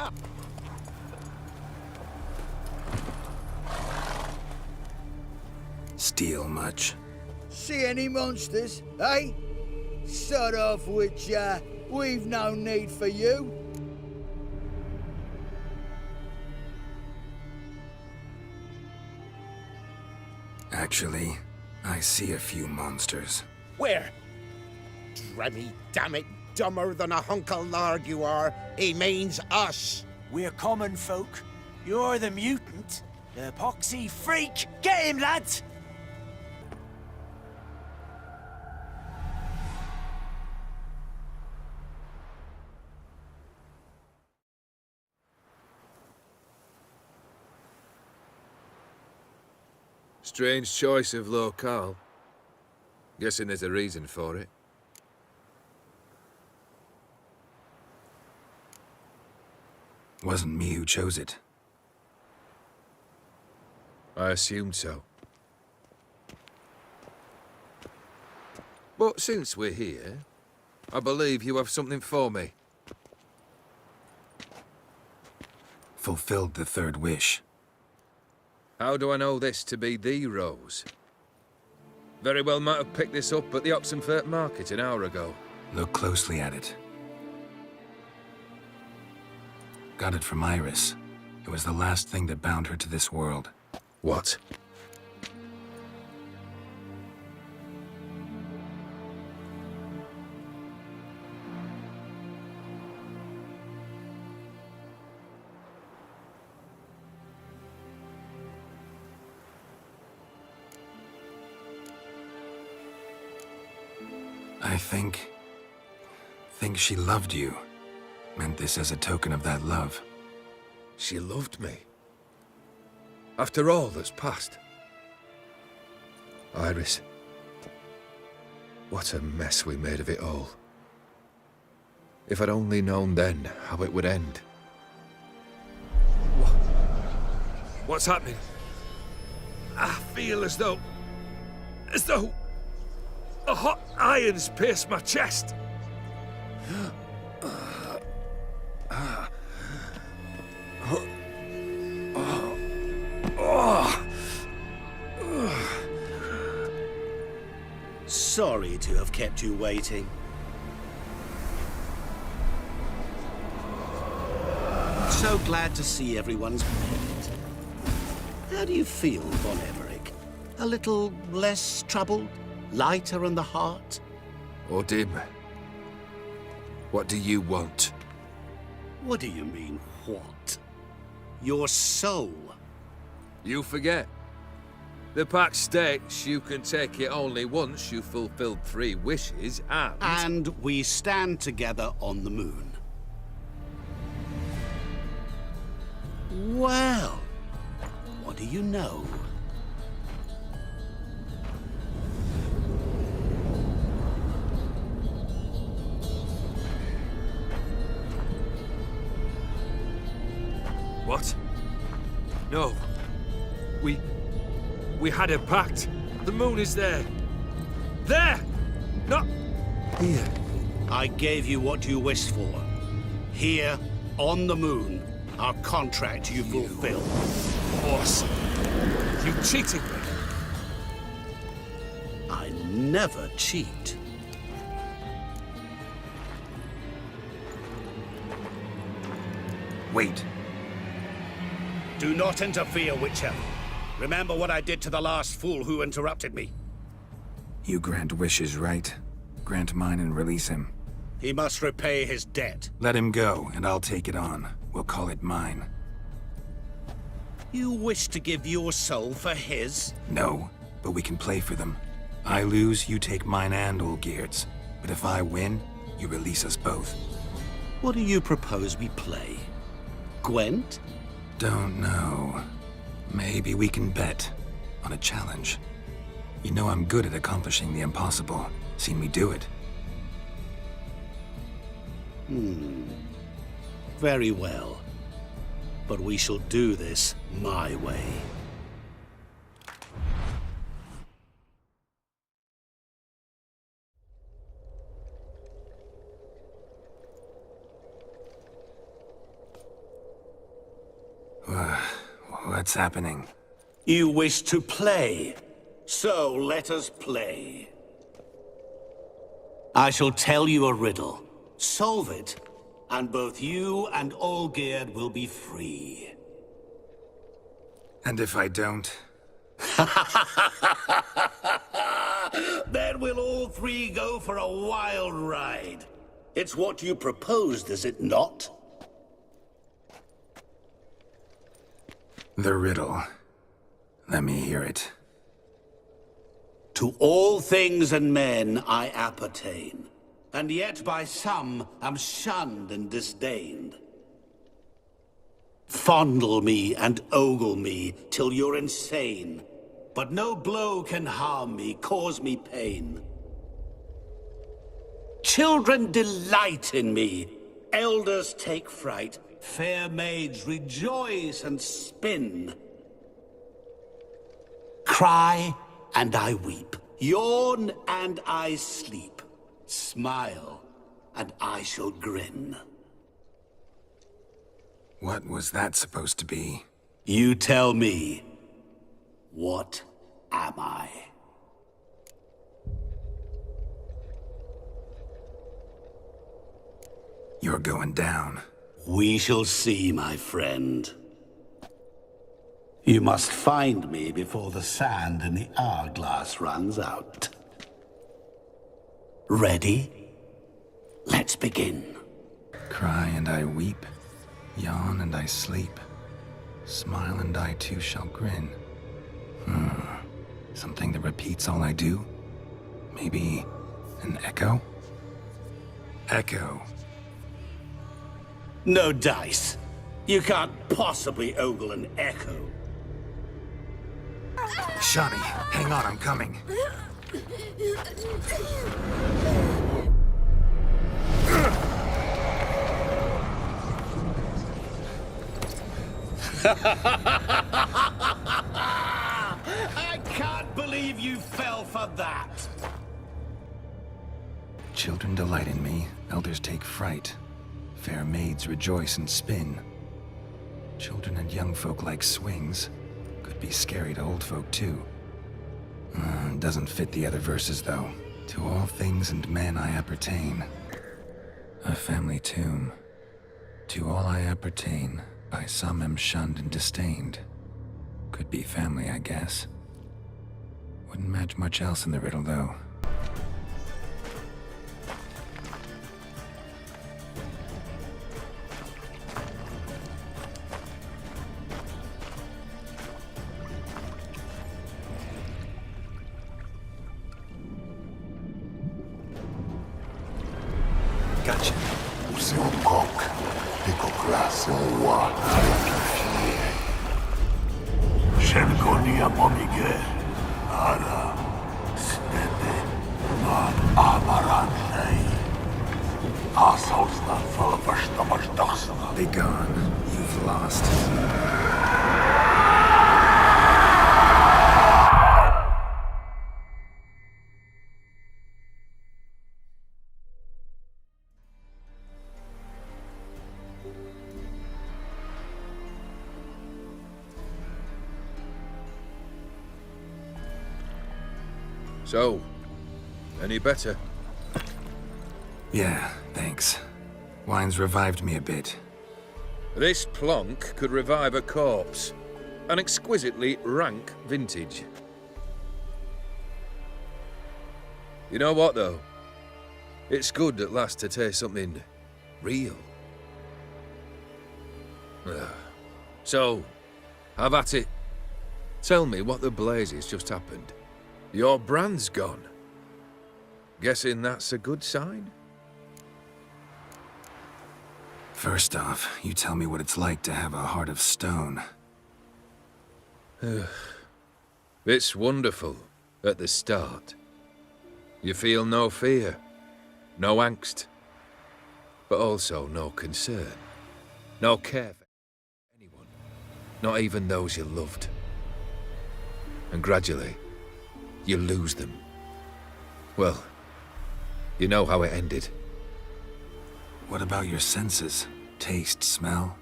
up. Steal much? See any monsters, eh? Sod off, Witcher. We've no need for you. Actually, I see a few monsters. Where? Dremmy, damn it, dumber than a hunk of lard you are. He means us. We're common folk. You're the mutant. The poxy freak. Get him, lads! Strange choice of locale. Guessing there's a reason for it. Wasn't me who chose it. I assumed so. But since we're here, I believe you have something for me. Fulfilled the third wish. How do I know this to be the rose? Very well might have picked this up at the Oxenfurt market an hour ago. Look closely at it. Got it from Iris. It was the last thing that bound her to this world. What? I think she loved you. Meant this as a token of that love. She loved me. After all that's passed. Iris. What a mess we made of it all. If I'd only known then how it would end. What's happening? I feel as though a hot iron's pierced my chest. Sorry to have kept you waiting. So glad to see everyone's met. How do you feel, Von Everec? A little less troubled? Lighter in the heart? Odim, what do you want? What do you mean, what? Your soul. You forget. The pact states you can take it only once you've fulfilled 3 wishes, and... And we stand together on the moon. Well, what do you know? What? No. We had a pact. The moon is there. There! Not here. I gave you what you wished for. Here, on the moon, our contract you fulfilled. Boss, you cheated me. I never cheat. Wait. Do not interfere, Witcher. Remember what I did to the last fool who interrupted me. You grant wishes, right? Grant mine and release him. He must repay his debt. Let him go, and I'll take it on. We'll call it mine. You wish to give your soul for his? No, but we can play for them. I lose, you take mine and Olgierd's. But if I win, you release us both. What do you propose we play? Gwent? Don't know. Maybe we can bet on a challenge. You know I'm good at accomplishing the impossible. Seen me do it. Very well. But we shall do this my way. What's happening? You wish to play, so let us play. I shall tell you a riddle. Solve it, and both you and Olgierd will be free. And if I don't? Then we'll all three go for a wild ride. It's what you proposed, is it not? The riddle. Let me hear it. To all things and men I appertain, and yet by some am shunned and disdained. Fondle me and ogle me till you're insane, but no blow can harm me, cause me pain. Children delight in me, elders take fright, fair maids rejoice and spin. Cry and I weep, yawn and I sleep, smile and I shall grin. What was that supposed to be? You tell me, what am I? You're going down. We shall see, my friend. You must find me before the sand in the hourglass runs out. Ready? Let's begin. Cry and I weep, yawn and I sleep, smile and I too shall grin. Something that repeats all I do? Maybe an echo? Echo. No dice. You can't possibly ogle an echo. Shani, hang on, I'm coming. I can't believe you fell for that. Children delight in me, elders take fright. Fair maids rejoice and spin. Children and young folk like swings. Could be scary to old folk too. Doesn't fit the other verses though. To all things and men I appertain. A family tomb. To all I appertain. By some am shunned and disdained. Could be family, I guess. Wouldn't match much else in the riddle though. Gotcha. Shenkonia momige, ara, snede, man amaranei. Assholsna full of dagsana. Be gone. You've lost. So, any better? Yeah, thanks. Wine's revived me a bit. This plonk could revive a corpse. An exquisitely rank vintage. You know what, though? It's good at last to taste something real. So, have at it. Tell me what the blazes just happened. Your brand's gone. Guessing that's a good sign? First off, you tell me what it's like to have a heart of stone. It's wonderful at the start. You feel no fear, no angst, but also no concern, no care for anyone, not even those you loved. And gradually, you lose them. Well, you know how it ended. What about your senses? Taste, smell?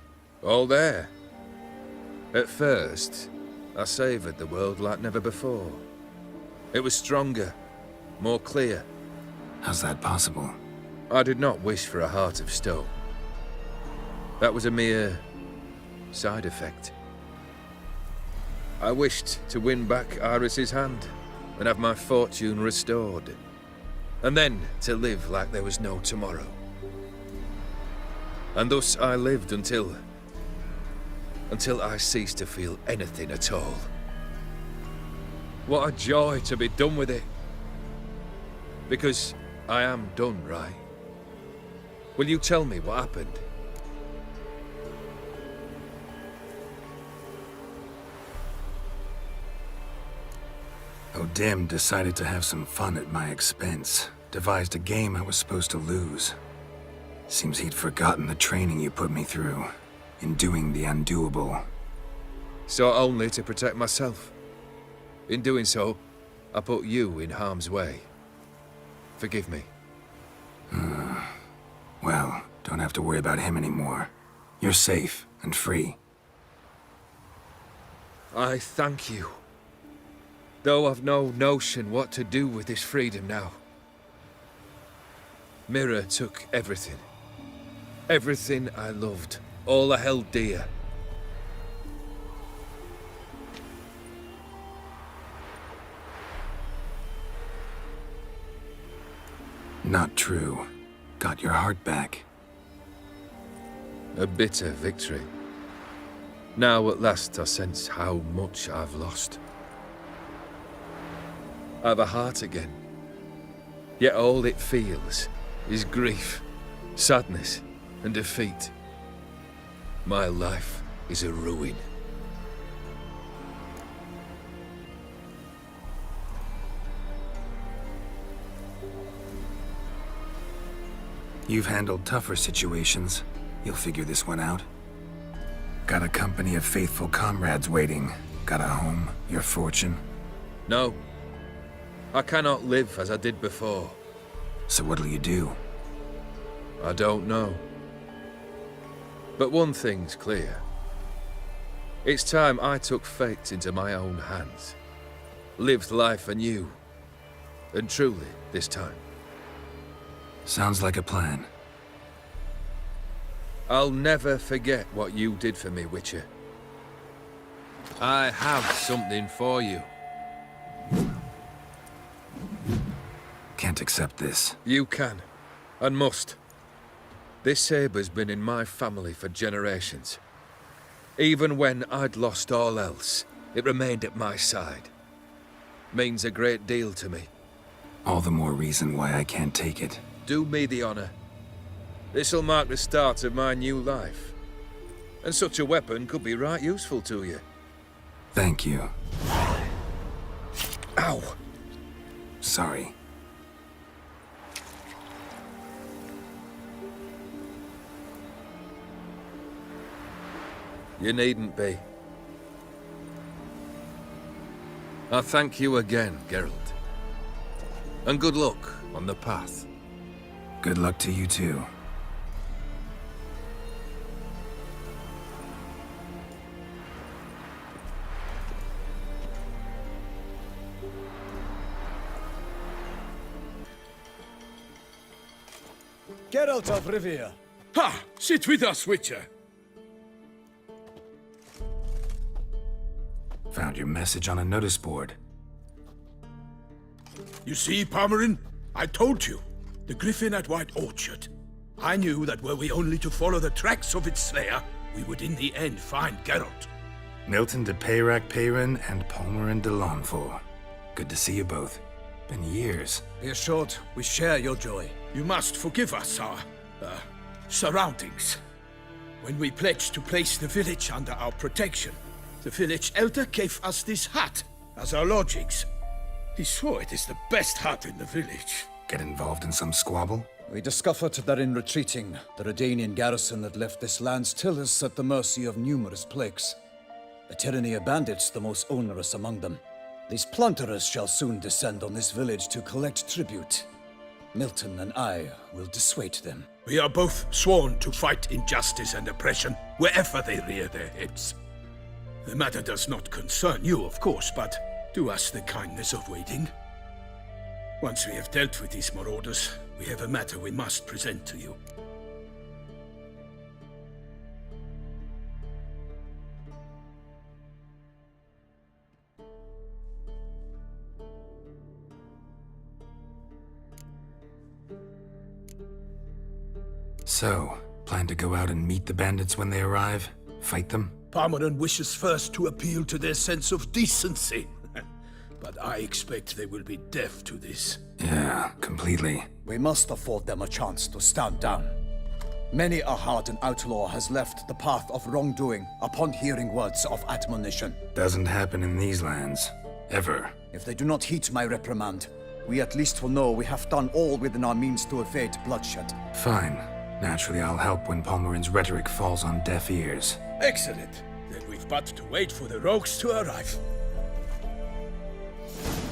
All there. At first, I savoured the world like never before. It was stronger, more clear. How's that possible? I did not wish for a heart of stone. That was a mere side effect. I wished to win back Iris's hand and have my fortune restored. And then to live like there was no tomorrow. And thus I lived until I ceased to feel anything at all. What a joy to be done with it. Because I am done, right? Will you tell me what happened? O'Dim decided to have some fun at my expense. Devised a game I was supposed to lose. Seems he'd forgotten the training you put me through. In doing the undoable. So only to protect myself. In doing so, I put you in harm's way. Forgive me. Well, don't have to worry about him anymore. You're safe and free. I thank you. Though I've no notion what to do with this freedom now. Mira took everything. Everything I loved. All I held dear. Not true. Got your heart back. A bitter victory. Now at last I sense how much I've lost. I've a heart again. Yet all it feels is grief, sadness, and defeat. My life is a ruin. You've handled tougher situations. You'll figure this one out. Got a company of faithful comrades waiting. Got a home, your fortune. No. I cannot live as I did before. So what'll you do? I don't know. But one thing's clear. It's time I took fate into my own hands. Lived life anew. And truly, this time. Sounds like a plan. I'll never forget what you did for me, Witcher. I have something for you. Can't accept this. You can, and must. This sabre's been in my family for generations. Even when I'd lost all else, it remained at my side. Means a great deal to me. All the more reason why I can't take it. Do me the honor. This'll mark the start of my new life. And such a weapon could be right useful to you. Thank you. Ow! Sorry. You needn't be. I thank you again, Geralt. And good luck on the path. Good luck to you too. Geralt of Rivia. Ha! Sit with us, Witcher. Found your message on a notice board. You see, Parmarin? I told you. The Griffin at White Orchard. I knew that were we only to follow the tracks of its slayer, we would in the end find Geralt. Milton de Peyrac Peyran and Palmerin de Lawnful. Good to see you both. Been years. Be assured, we share your joy. You must forgive us our, surroundings. When we pledged to place the village under our protection, the village elder gave us this hut as our lodgings. He swore it is the best hut in the village. Get involved in some squabble? We discovered that in retreating, the Redanian garrison had left this land still is at the mercy of numerous plagues. A tyranny of bandits the most onerous among them. These plunderers shall soon descend on this village to collect tribute. Milton and I will dissuade them. We are both sworn to fight injustice and oppression wherever they rear their heads. The matter does not concern you, of course, but do us the kindness of waiting. Once we have dealt with these marauders, we have a matter we must present to you. So, plan to go out and meet the bandits when they arrive? Fight them? Palmerin wishes first to appeal to their sense of decency. But I expect they will be deaf to this. Yeah, completely. We must afford them a chance to stand down. Many a hardened outlaw has left the path of wrongdoing upon hearing words of admonition. Doesn't happen in these lands. Ever. If they do not heed my reprimand, we at least will know we have done all within our means to evade bloodshed. Fine. Naturally, I'll help when Palmerin's rhetoric falls on deaf ears. Excellent. Then we've but to wait for the rogues to arrive.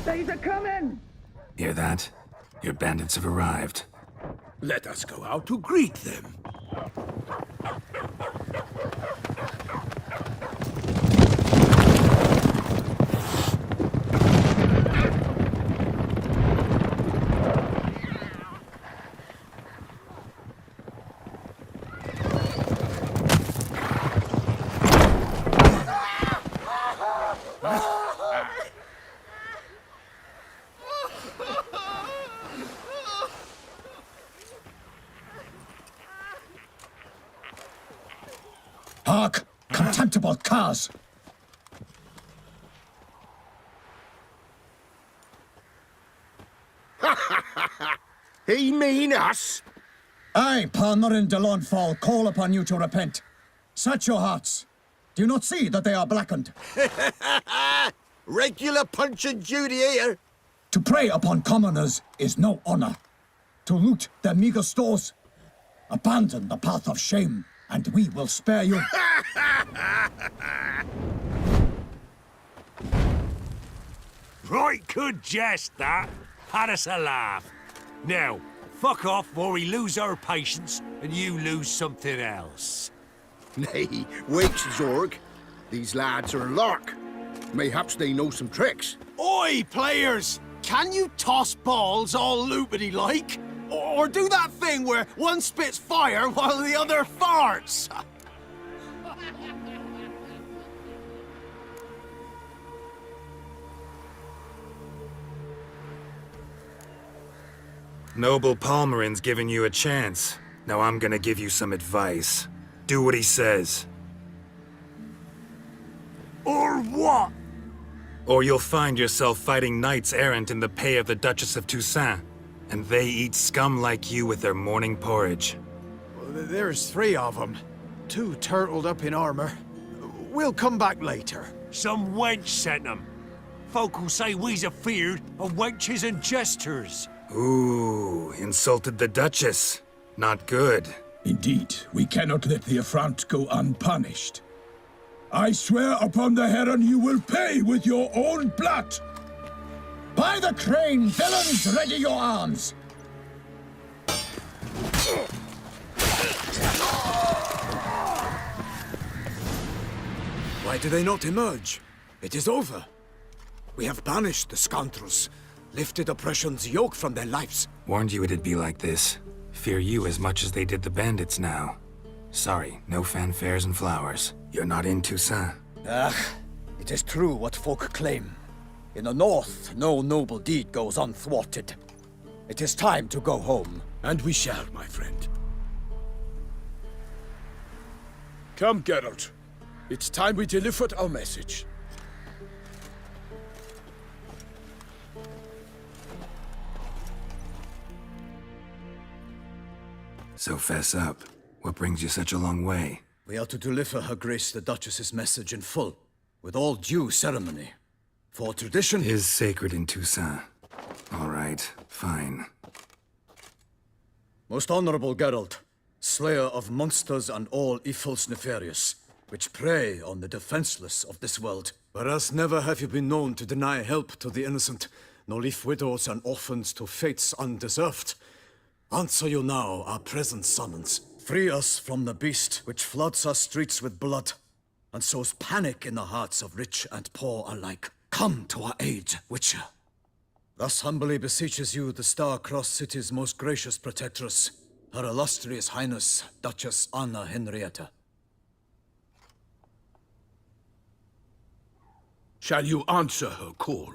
They's a coming! Hear that? Your bandits have arrived. Let us go out to greet them. Hark! Contemptible curs! He mean us? I, Palmerin de Launfal, call upon you to repent. Set your hearts. Do you not see that they are blackened? Regular Punch and Judy here. To prey upon commoners is no honor. To loot their meager stores, abandon the path of shame, and we will spare you. Right good jest, that. Had us a laugh. Now, fuck off before we lose our patience and you lose something else. Nay, wait, Zorg. These lads are lark. Mayhaps they know some tricks. Oi, players! Can you toss balls all loopity-like? Or do that thing where one spits fire while the other farts? Noble Palmerin's giving you a chance. Now I'm gonna give you some advice. Do what he says. Or what? Or you'll find yourself fighting knights errant in the pay of the Duchess of Toussaint. And they eat scum like you with their morning porridge. There's 3 of them. 2 turtled up in armor. We'll come back later. Some wench sent them. Folk will say we's afeard of wenches and jesters. Ooh, insulted the Duchess. Not good. Indeed, we cannot let the affront go unpunished. I swear upon the Heron you will pay with your own blood! By the crane, villains, ready your arms! Why do they not emerge? It is over. We have banished the scoundrels, lifted oppression's yoke from their lives. Warned you it'd be like this. Fear you as much as they did the bandits now. Sorry, no fanfares and flowers. You're not in Toussaint. It is true what folk claim. In the north, no noble deed goes unthwarted. It is time to go home. And we shall, my friend. Come, Geralt. It's time we delivered our message. So fess up. What brings you such a long way? We are to deliver Her Grace the Duchess's message in full, with all due ceremony. For tradition Is sacred in Toussaint. All right, fine. Most honorable Geralt, slayer of monsters and all evils nefarious, which prey on the defenseless of this world. Whereas never have you been known to deny help to the innocent, nor leave widows and orphans to fates undeserved. Answer you now our present summons. Free us from the beast which floods our streets with blood, and sows panic in the hearts of rich and poor alike. Come to our aid, Witcher. Thus humbly beseeches you the Star-Crossed City's most gracious protectress, Her Illustrious Highness, Duchess Anna Henrietta. Shall you answer her call?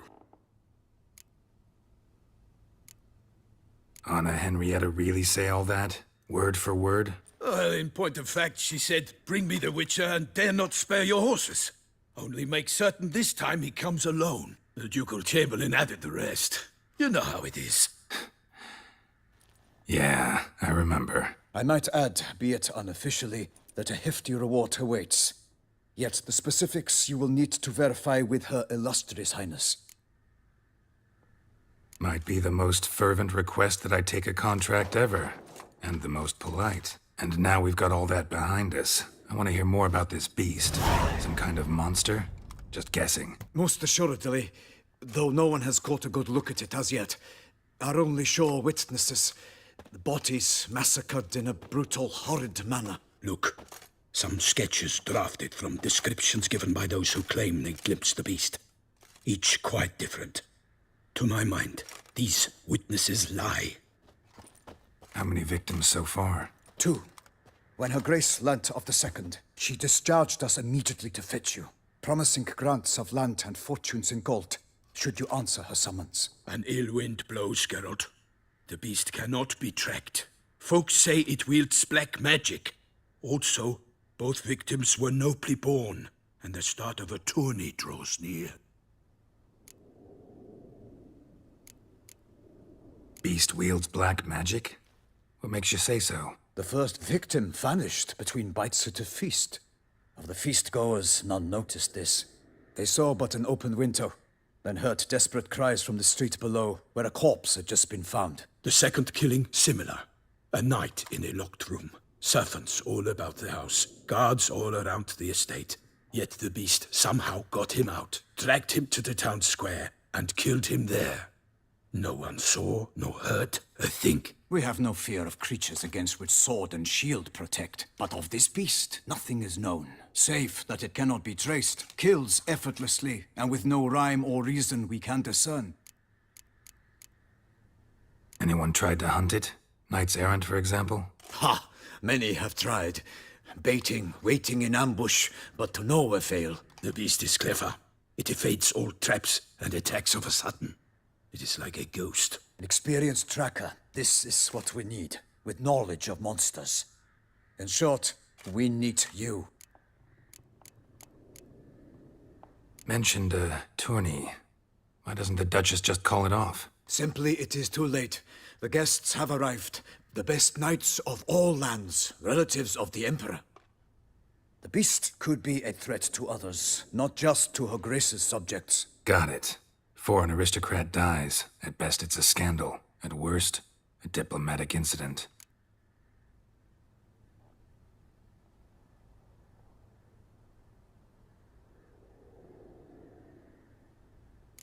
Anna Henrietta really say all that? Word for word? Well, in point of fact, she said, bring me the Witcher and dare not spare your horses. Only make certain this time he comes alone. The Ducal Chamberlain added the rest. You know how it is. Yeah, I remember. I might add, be it unofficially, that a hefty reward awaits. Yet the specifics you will need to verify with Her Illustrious Highness. Might be the most fervent request that I take a contract ever. And the most polite. And now we've got all that behind us. I want to hear more about this beast. Some kind of monster? Just guessing. Most assuredly, though no one has caught a good look at it as yet. Our only sure witnesses, the bodies massacred in a brutal, horrid manner. Look, some sketches drafted from descriptions given by those who claim they glimpsed the beast. Each quite different. To my mind, these witnesses lie. How many victims so far? 2. When Her Grace learnt of the second, she discharged us immediately to fetch you, promising grants of land and fortunes in gold, should you answer her summons. An ill wind blows, Geralt. The beast cannot be tracked. Folks say it wields black magic. Also, both victims were nobly born, and the start of a tourney draws near. Beast wields black magic? What makes you say so? The first victim vanished between bites at a feast. Of the feast-goers, none noticed this. They saw but an open window, then heard desperate cries from the street below, where a corpse had just been found. The second killing, similar. A night in a locked room. Servants all about the house. Guards all around the estate. Yet the beast somehow got him out, dragged him to the town square, and killed him there. No one saw, nor heard a thing. We have no fear of creatures against which sword and shield protect. But of this beast, nothing is known, save that it cannot be traced, kills effortlessly, and with no rhyme or reason we can discern. Anyone tried to hunt it? Knights errant, for example? Ha! Many have tried. Baiting, waiting in ambush, but to no avail. The beast is clever. It evades all traps and attacks of a sudden. It is like a ghost. An experienced tracker. This is what we need, with knowledge of monsters. In short, we need you. Mentioned a tourney. Why doesn't the Duchess just call it off? Simply, it is too late. The guests have arrived. The best knights of all lands, relatives of the Emperor. The beast could be a threat to others, not just to Her Grace's subjects. Got it. Before an aristocrat dies, at best it's a scandal. At worst, a diplomatic incident.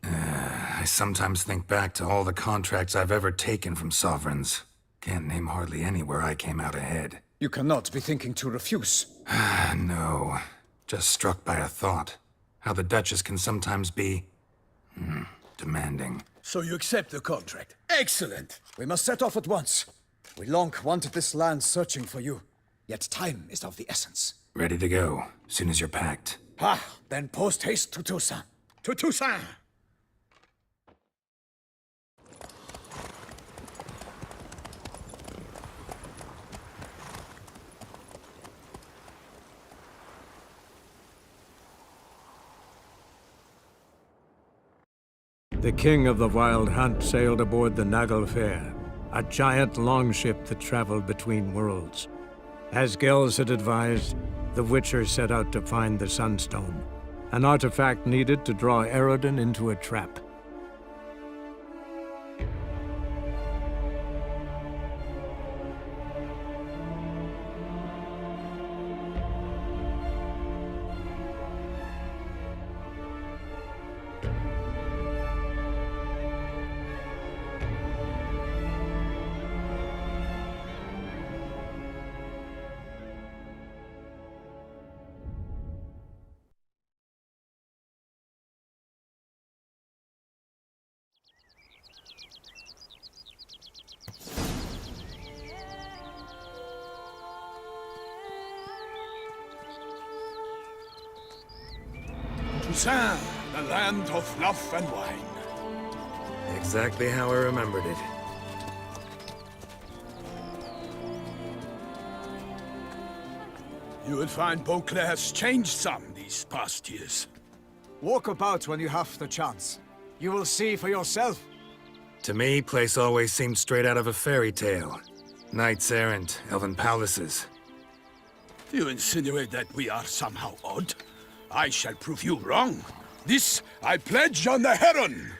I sometimes think back to all the contracts I've ever taken from sovereigns. Can't name hardly any where I came out ahead. You cannot be thinking to refuse. No. Just struck by a thought. How the Duchess can sometimes be... demanding. So you accept the contract. Excellent! We must set off at once. We long wanted this land searching for you. Yet time is of the essence. Ready to go, soon as you're packed. Ha! Then post haste to Toussaint. To Toussaint! The king of the Wild Hunt sailed aboard the Naglfar, a giant longship that traveled between worlds. As Gels had advised, the Witcher set out to find the Sunstone, an artifact needed to draw Eredin into a trap. Toussaint, the land of love and wine. Exactly how I remembered it. You will find Beauclair's changed some these past years. Walk about when you have the chance. You will see for yourself. To me, place always seemed straight out of a fairy tale. Knights errant, elven palaces. You insinuate that we are somehow odd? I shall prove you wrong. This I pledge on the Heron!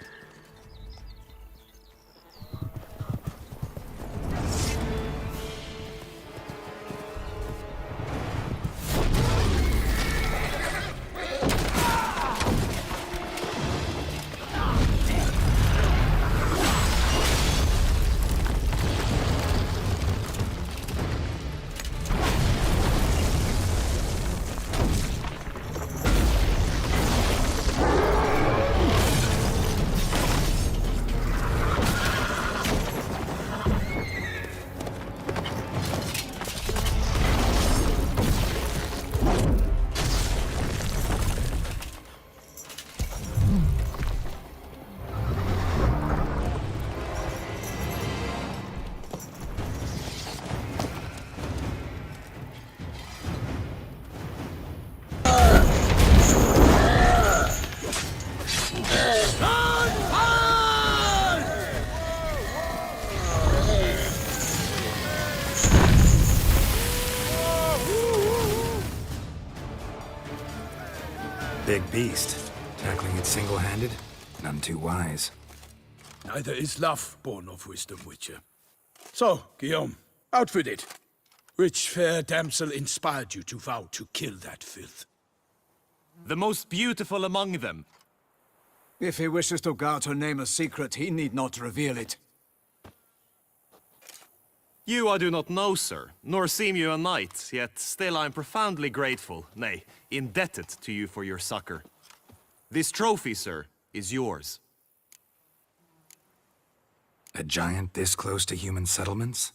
Big beast. Tackling it single-handed? None too wise. Neither is love born of wisdom, Witcher. So, Guillaume, out with it. Which fair damsel inspired you to vow to kill that filth? The most beautiful among them. If he wishes to guard her name a secret, he need not reveal it. You I do not know, sir, nor seem you a knight, yet still I am profoundly grateful, nay, indebted to you for your succor. This trophy, sir, is yours. A giant this close to human settlements?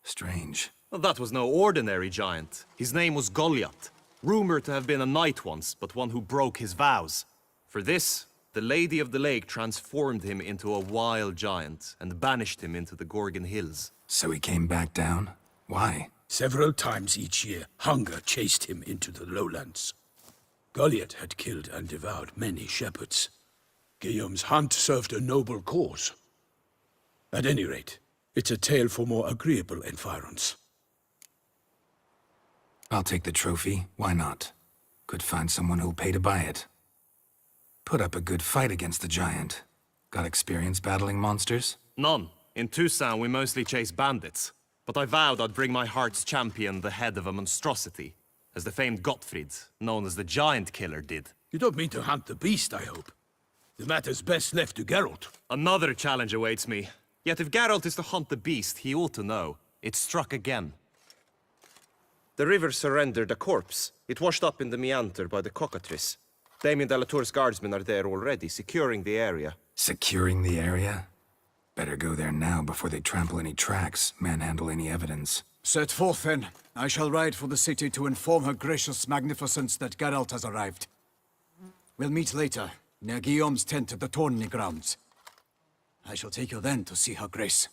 Strange. Well, that was no ordinary giant. His name was Goliath, rumored to have been a knight once, but one who broke his vows. For this, the Lady of the Lake transformed him into a wild giant and banished him into the Gorgon Hills. So he came back down? Why? Several times each year, hunger chased him into the lowlands. Goliath had killed and devoured many shepherds. Guillaume's hunt served a noble cause. At any rate, it's a tale for more agreeable environs. I'll take the trophy. Why not? Could find someone who'll pay to buy it. Put up a good fight against the giant. Got experience battling monsters? None. In Toussaint, we mostly chase bandits. But I vowed I'd bring my heart's champion the head of a monstrosity, as the famed Gottfried, known as the Giant Killer, did. You don't mean to hunt the beast, I hope. The matter's best left to Geralt. Another challenge awaits me. Yet if Geralt is to hunt the beast, he ought to know. It struck again. The river surrendered a corpse. It washed up in the meander by the cockatrice. Damien de la Tour's guardsmen are there already, securing the area. Securing the area? Better go there now before they trample any tracks, manhandle any evidence. Set forth, then. I shall ride for the city to inform her gracious magnificence that Geralt has arrived. We'll meet later, near Guillaume's tent at the Tourney grounds. I shall take you then to see her grace.